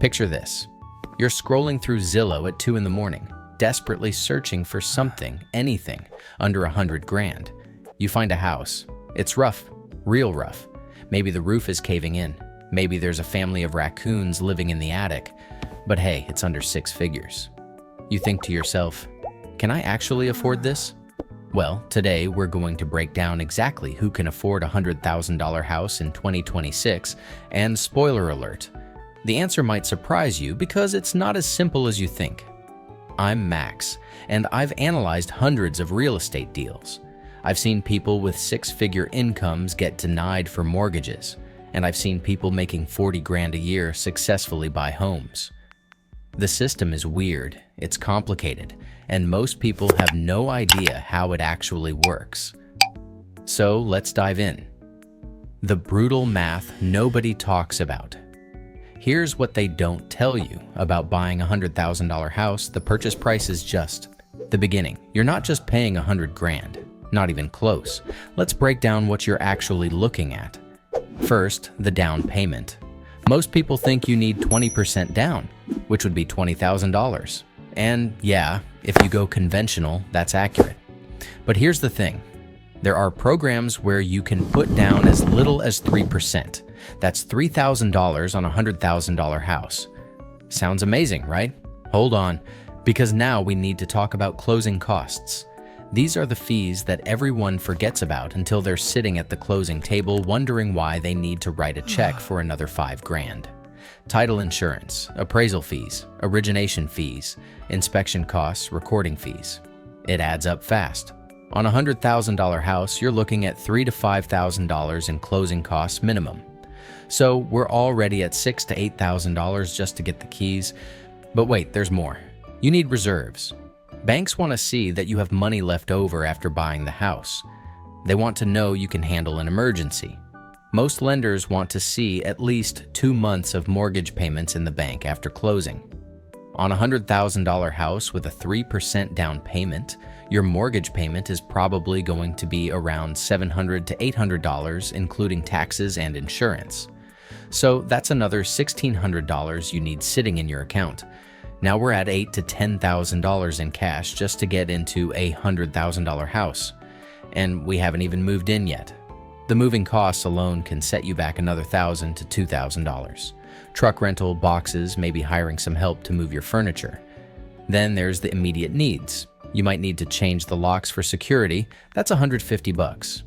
Picture this. You're scrolling through Zillow at 2 in the morning, desperately searching for something, anything, under 100 grand. You find a house. It's rough, real rough. Maybe the roof is caving in. Maybe there's a family of raccoons living in the attic. But hey, it's under 6 figures. You think to yourself, can I actually afford this? Well, today we're going to break down exactly who can afford a $100,000 house in 2026, and spoiler alert, the answer might surprise you because it's not as simple as you think. I'm Max, and I've analyzed hundreds of real estate deals. I've seen people with 6-figure incomes get denied for mortgages, and I've seen people making 40 grand a year successfully buy homes. The system is weird, it's complicated, and most people have no idea how it actually works. So let's dive in. The brutal math nobody talks about. Here's what they don't tell you about buying a $100,000 house. The purchase price is just the beginning. You're not just paying 100 grand, not even close. Let's break down what you're actually looking at. First, the down payment. Most people think you need 20% down, which would be $20,000. And yeah, if you go conventional, that's accurate. But here's the thing. There are programs where you can put down as little as 3%. That's $3,000 on a $100,000 house. Sounds amazing, right? Hold on, because now we need to talk about closing costs. These are the fees that everyone forgets about until they're sitting at the closing table wondering why they need to write a check for another 5 grand. Title insurance, appraisal fees, origination fees, inspection costs, recording fees. It adds up fast. On a $100,000 house, you're looking at $3,000 to $5,000 in closing costs minimum. So we're already at $6,000 to $8,000 just to get the keys. But wait, there's more. You need reserves. Banks want to see that you have money left over after buying the house. They want to know you can handle an emergency. Most lenders want to see at least 2 months of mortgage payments in the bank after closing. On a $100,000 house with a 3% down payment, your mortgage payment is probably going to be around $700 to $800, including taxes and insurance. So that's another $1,600 you need sitting in your account. Now we're at $8,000 to $10,000 in cash just to get into a $100,000 house. And we haven't even moved in yet. The moving costs alone can set you back another $1,000 to $2,000. Truck rental, boxes, maybe hiring some help to move your furniture. Then there's the immediate needs. You might need to change the locks for security. That's $150.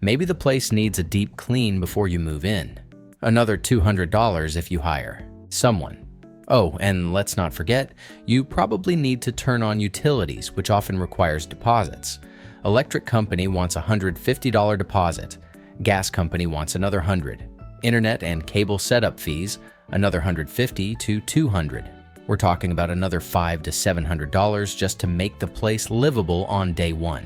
Maybe the place needs a deep clean before you move in. Another $200 if you hire someone. Oh, and let's not forget, you probably need to turn on utilities, which often requires deposits. Electric company wants a $150 deposit. Gas company wants another $100. Internet and cable setup fees, another $150 to $200. We're talking about another $500 to $700 just to make the place livable on day one.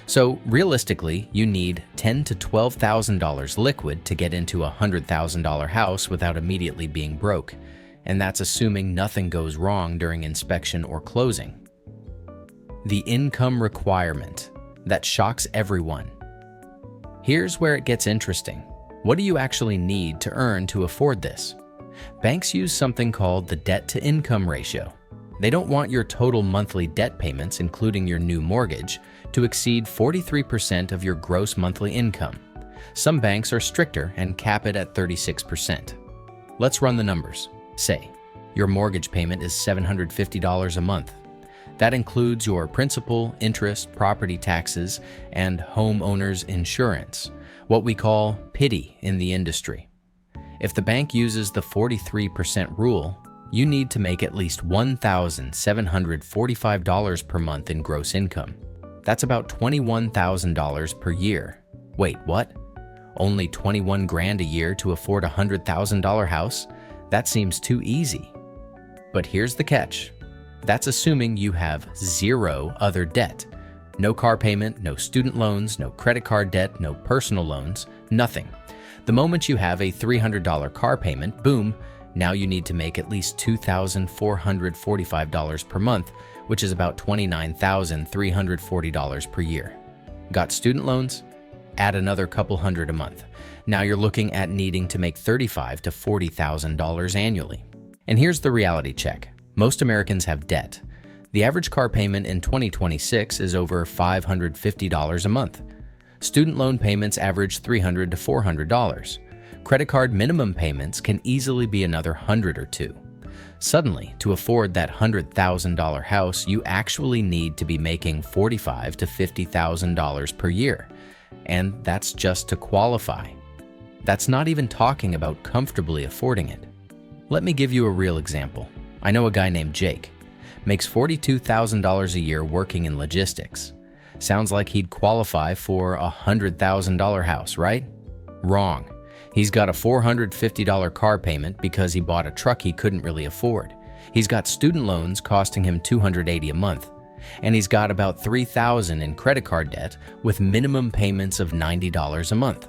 So realistically, you need $10,000 to $12,000 liquid to get into a $100,000 house without immediately being broke. And that's assuming nothing goes wrong during inspection or closing. The income requirement that shocks everyone. Here's where it gets interesting. What do you actually need to earn to afford this? Banks use something called the debt-to-income ratio. They don't want your total monthly debt payments, including your new mortgage, to exceed 43% of your gross monthly income. Some banks are stricter and cap it at 36%. Let's run the numbers. Say, your mortgage payment is $750 a month. That includes your principal, interest, property taxes, and homeowner's insurance, what we call PITI in the industry. If the bank uses the 43% rule, you need to make at least $1,745 per month in gross income. That's about $21,000 per year. Wait, what? Only 21 grand a year to afford a $100,000 house? That seems too easy. But here's the catch. That's assuming you have zero other debt. No car payment, no student loans, no credit card debt, no personal loans, nothing. The moment you have a $300 car payment, boom, now you need to make at least $2,445 per month, which is about $29,340 per year. Got student loans? Add another couple hundred a month. Now you're looking at needing to make $35,000 to $40,000 annually. And here's the reality check. Most Americans have debt. The average car payment in 2026 is over $550 a month. Student loan payments average $300 to $400. Credit card minimum payments can easily be another $100 or $200. Suddenly, to afford that $100,000 house, you actually need to be making $45,000 to $50,000 per year. And that's just to qualify. That's not even talking about comfortably affording it. Let me give you a real example. I know a guy named Jake. Makes $42,000 a year working in logistics. Sounds like he'd qualify for a $100,000 house, right? Wrong. He's got a $450 car payment because he bought a truck he couldn't really afford. He's got student loans costing him $280 a month. And he's got about $3,000 in credit card debt with minimum payments of $90 a month.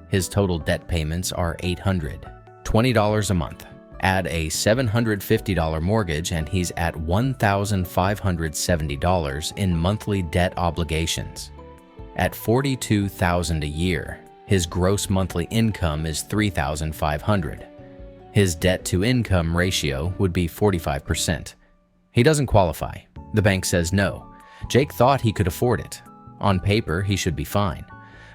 His total debt payments are $820 a month. Add a $750 mortgage and he's at $1,570 in monthly debt obligations. At $42,000 a year, his gross monthly income is $3,500. His debt-to-income ratio would be 45%. He doesn't qualify. The bank says no. Jake thought he could afford it. On paper, he should be fine.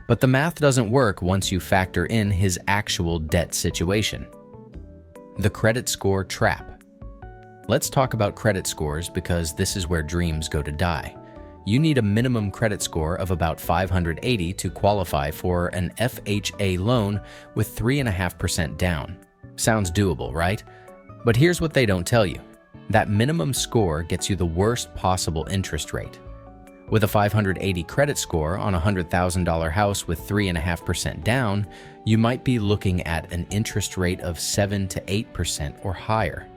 But the math doesn't work once you factor in his actual debt situation. The credit score trap. Let's talk about credit scores because this is where dreams go to die. You need a minimum credit score of about 580 to qualify for an FHA loan with 3.5% down. Sounds doable, right? But here's what they don't tell you. That minimum score gets you the worst possible interest rate. With a 580 credit score on a $100,000 house with 3.5% down, you might be looking at an interest rate of 7 to 8% or higher.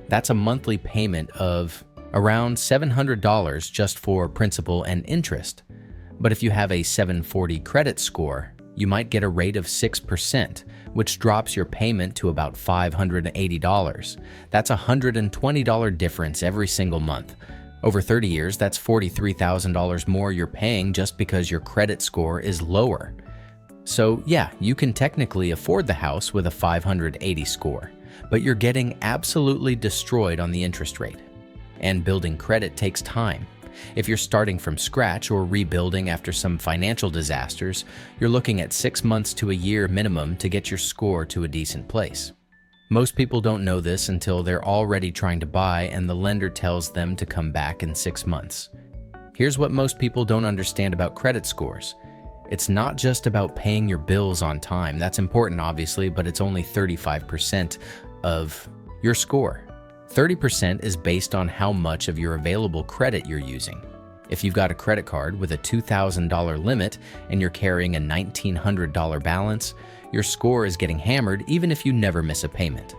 That's a monthly payment of around $700 just for principal and interest. But if you have a 740 credit score, you might get a rate of 6%, which drops your payment to about $580. That's a $120 difference every single month. Over 30 years, that's $43,000 more you're paying just because your credit score is lower. So yeah, you can technically afford the house with a 580 score, but you're getting absolutely destroyed on the interest rate. And building credit takes time. If you're starting from scratch or rebuilding after some financial disasters, you're looking at 6 months to a year minimum to get your score to a decent place. Most people don't know this until they're already trying to buy and the lender tells them to come back in 6 months. Here's what most people don't understand about credit scores. It's not just about paying your bills on time. That's important, obviously, but it's only 35% of your score. 30% is based on how much of your available credit you're using. If you've got a credit card with a $2,000 limit and you're carrying a $1,900 balance, your score is getting hammered even if you never miss a payment.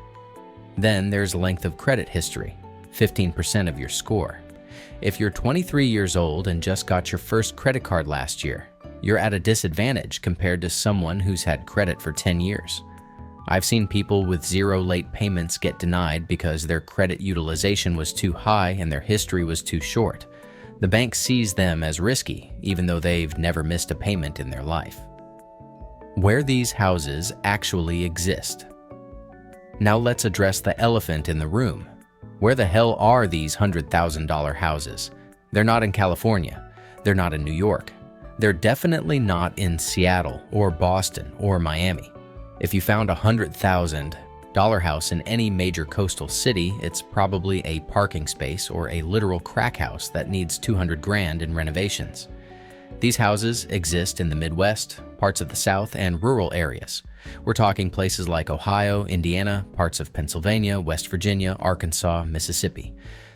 Then there's length of credit history, 15% of your score. If you're 23 years old and just got your first credit card last year, you're at a disadvantage compared to someone who's had credit for 10 years. I've seen people with 0 late payments get denied because their credit utilization was too high and their history was too short. The bank sees them as risky, even though they've never missed a payment in their life. Where these houses actually exist. Now let's address the elephant in the room. Where the hell are these $100,000 houses? They're not in California. They're not in New York. They're definitely not in Seattle or Boston or Miami. If you found a $100,000 house in any major coastal city, it's probably a parking space or a literal crack house that needs $200,000 in renovations. These houses exist in the Midwest, parts of the South, and rural areas. We're talking places like Ohio, Indiana, parts of Pennsylvania, West Virginia, Arkansas, Mississippi.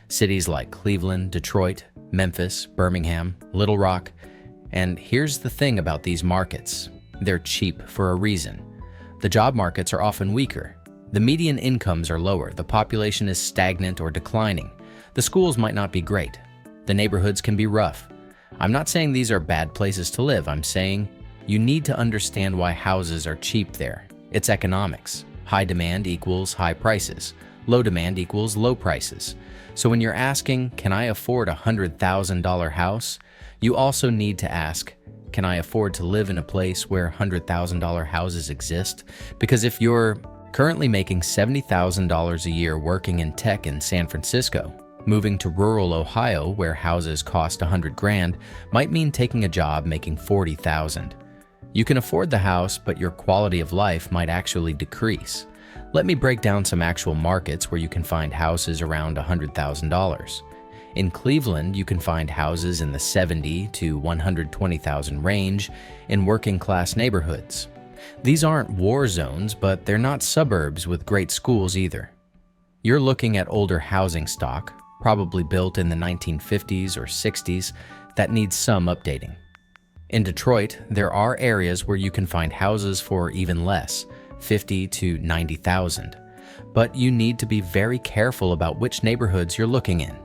Cities like Cleveland, Detroit, Memphis, Birmingham, Little Rock. And here's the thing about these markets. They're cheap for a reason. The job markets are often weaker. The median incomes are lower. The population is stagnant or declining. The schools might not be great. The neighborhoods can be rough. I'm not saying these are bad places to live. I'm saying you need to understand why houses are cheap there. It's economics. High demand equals high prices. Low demand equals low prices. So when you're asking, can I afford a $100,000 house? You also need to ask, can I afford to live in a place where $100,000 houses exist? Because if you're Currently making $70,000 a year working in tech in San Francisco, moving to rural Ohio where houses cost 100 grand might mean taking a job making 40,000. You can afford the house, but your quality of life might actually decrease. Let me break down some actual markets where you can find houses around $100,000. In Cleveland, you can find houses in the $70,000 to $120,000 range in working-class neighborhoods. These aren't war zones, but they're not suburbs with great schools either. You're looking at older housing stock, probably built in the 1950s or 60s, that needs some updating. In Detroit, there are areas where you can find houses for even less, $50,000 to $90,000, but you need to be very careful about which neighborhoods you're looking in.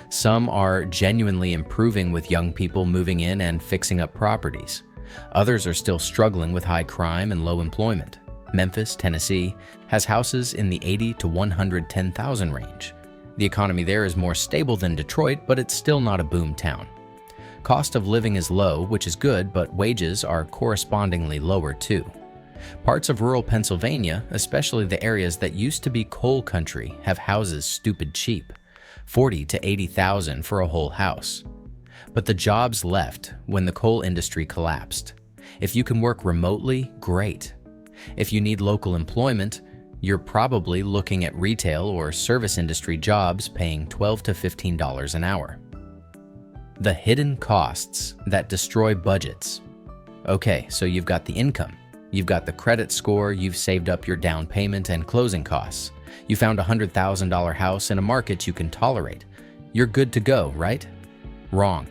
Some are genuinely improving with young people moving in and fixing up properties. Others are still struggling with high crime and low employment. Memphis, Tennessee, has houses in the $80,000 to $110,000 range. The economy there is more stable than Detroit, but it's still not a boom town. Cost of living is low, which is good, but wages are correspondingly lower too. Parts of rural Pennsylvania, especially the areas that used to be coal country, have houses stupid cheap, $40,000 to $80,000 for a whole house. But the jobs left when the coal industry collapsed. If you can work remotely, great. If you need local employment, you're probably looking at retail or service industry jobs paying $12 to $15 an hour. The hidden costs that destroy budgets. Okay, so you've got the income, you've got the credit score, you've saved up your down payment and closing costs. You found a $100,000 house in a market you can tolerate. You're good to go, right? Wrong.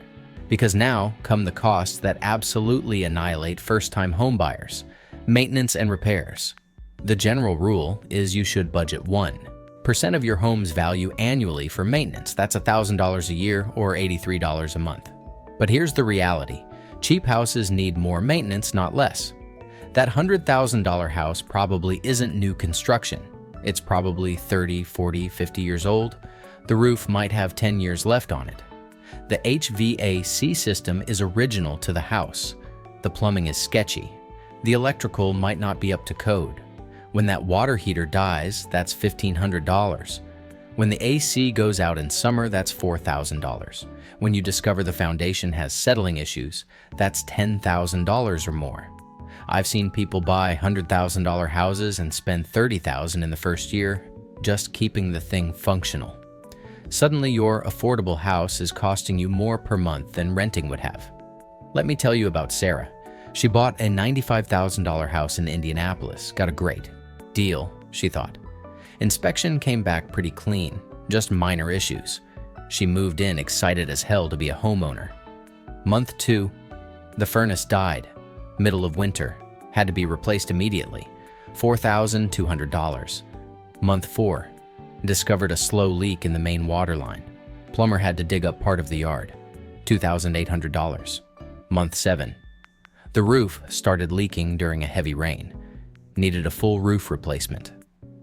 Because now come the costs that absolutely annihilate first-time homebuyers: maintenance and repairs. The general rule is you should budget 1% of your home's value annually for maintenance. That's $1,000 a year or $83 a month. But here's the reality. Cheap houses need more maintenance, not less. That $100,000 house probably isn't new construction. It's probably 30, 40, 50 years old. The roof might have 10 years left on it. The HVAC system is original to the house. The plumbing is sketchy. The electrical might not be up to code. When that water heater dies, that's $1,500. When the AC goes out in summer, that's $4,000. When you discover the foundation has settling issues, that's $10,000 or more. I've seen people buy $100,000 houses and spend $30,000 in the first year just keeping the thing functional. Suddenly, your affordable house is costing you more per month than renting would have. Let me tell you about Sarah. She bought a $95,000 house in Indianapolis. Got a great deal, she thought. Inspection came back pretty clean, just minor issues. She moved in excited as hell to be a homeowner. Month 2, the furnace died. Middle of winter, had to be replaced immediately. $4,200. Month 4, discovered a slow leak in the main water line. Plumber had to dig up part of the yard. $2,800. Month 7, the roof started leaking during a heavy rain. Needed a full roof replacement.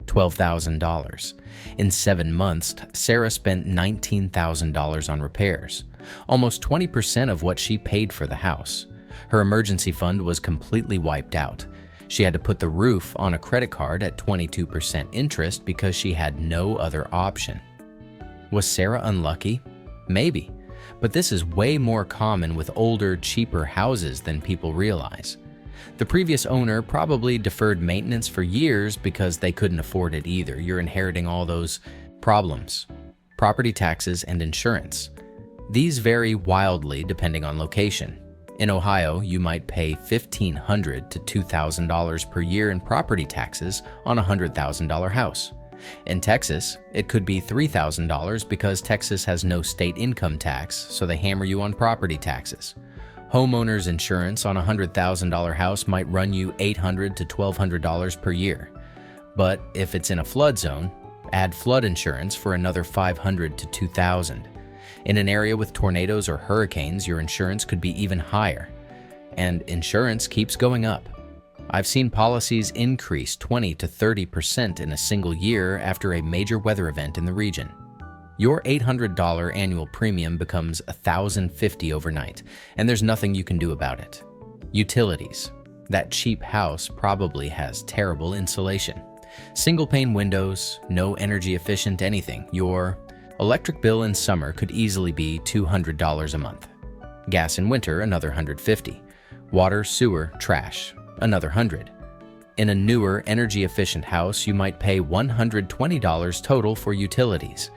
$12,000. In 7 months, Sarah spent $19,000 on repairs, almost 20% of what she paid for the house. Her emergency fund was completely wiped out. She had to put the roof on a credit card at 22% interest because she had no other option. Was Sarah unlucky? Maybe, but this is way more common with older, cheaper houses than people realize. The previous owner probably deferred maintenance for years because they couldn't afford it either. You're inheriting all those problems. Property taxes and insurance. These vary wildly depending on location. In Ohio, you might pay $1,500 to $2,000 per year in property taxes on a $100,000 house. In Texas, it could be $3,000 because Texas has no state income tax, so they hammer you on property taxes. Homeowner's insurance on a $100,000 house might run you $800 to $1,200 per year. But if it's in a flood zone, add flood insurance for another $500 to $2,000. In an area with tornadoes or hurricanes, your insurance could be even higher. And insurance keeps going up. I've seen policies increase 20 to 30% in a single year after a major weather event in the region. Your $800 annual premium becomes $1,050 overnight, and there's nothing you can do about it. Utilities. That cheap house probably has terrible insulation. Single pane windows, no energy efficient anything. Your electric bill in summer could easily be $200 a month. Gas in winter, another $150. Water, sewer, trash, another $100. In a newer, energy-efficient house, you might pay $120 total for utilities.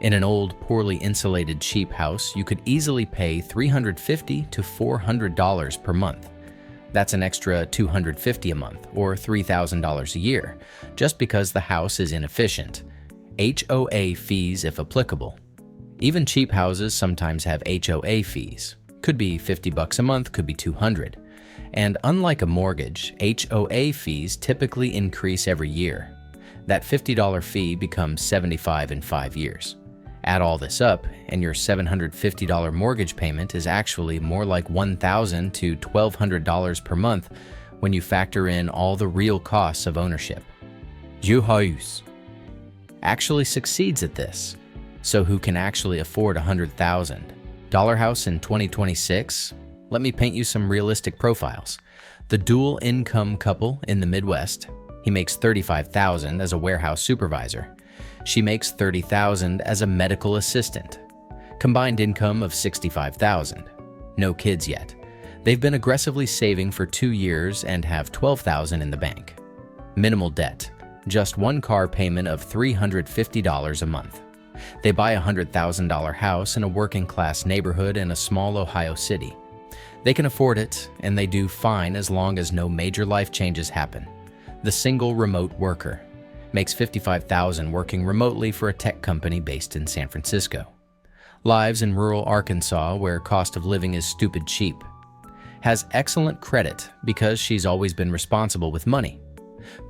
In an old, poorly insulated, cheap house, you could easily pay $350 to $400 per month. That's an extra $250 a month, or $3,000 a year, just because the house is inefficient. HOA fees if applicable. Even cheap houses sometimes have HOA fees. Could be $50 a month, could be $200. And unlike a mortgage, HOA fees typically increase every year. That $50 fee becomes $75 in 5 years. Add all this up, and your $750 mortgage payment is actually more like $1,000 to $1,200 per month when you factor in all the real costs of ownership. Juhaus actually succeeds at this. So who can actually afford $100,000 house in 2026? Let me paint you some realistic profiles. The dual income couple in the Midwest. He makes $35,000 as a warehouse supervisor. She makes $30,000 as a medical assistant. Combined income of $65,000. No kids yet. They've been aggressively saving for 2 years and have $12,000 in the bank. Minimal debt. Just one car payment of $350 a month. They buy a $100,000 house in a working-class neighborhood in a small Ohio city. They can afford it, and they do fine as long as no major life changes happen. The single remote worker makes $55,000 working remotely for a tech company based in San Francisco. Lives in rural Arkansas where cost of living is stupid cheap. Has excellent credit because she's always been responsible with money.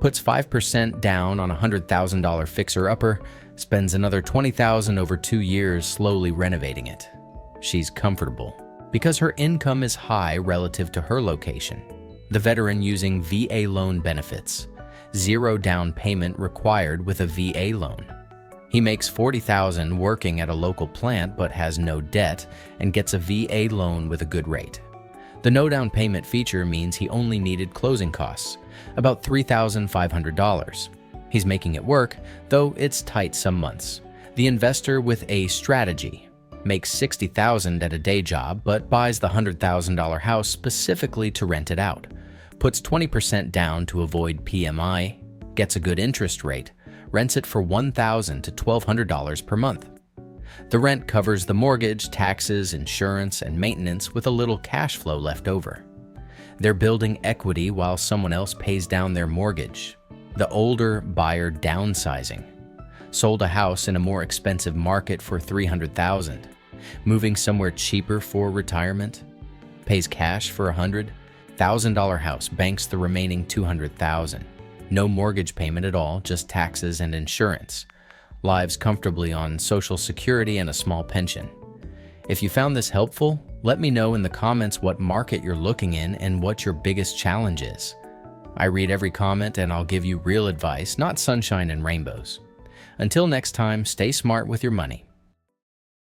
Puts 5% down on a $100,000 fixer-upper, spends another $20,000 over 2 years slowly renovating it. She's comfortable because her income is high relative to her location. The veteran using VA loan benefits. 0 down payment required with a VA loan. He makes $40,000 working at a local plant but has no debt and gets a VA loan with a good rate. The no down payment feature means he only needed closing costs, about $3,500. He's making it work, though it's tight some months. The investor with a strategy makes $60,000 at a day job but buys the $100,000 house specifically to rent it out. Puts 20% down to avoid PMI, gets a good interest rate, rents it for $1,000 to $1,200 per month. The rent covers the mortgage, taxes, insurance, and maintenance with a little cash flow left over. They're building equity while someone else pays down their mortgage. The older buyer downsizing. Sold a house in a more expensive market for $300,000. Moving somewhere cheaper for retirement. Pays cash for $100,000 house, banks the remaining $200,000. No mortgage payment at all, just taxes and insurance. Lives comfortably on Social Security and a small pension. If you found this helpful, let me know in the comments what market you're looking in and what your biggest challenge is. I read every comment and I'll give you real advice, not sunshine and rainbows. Until next time, stay smart with your money.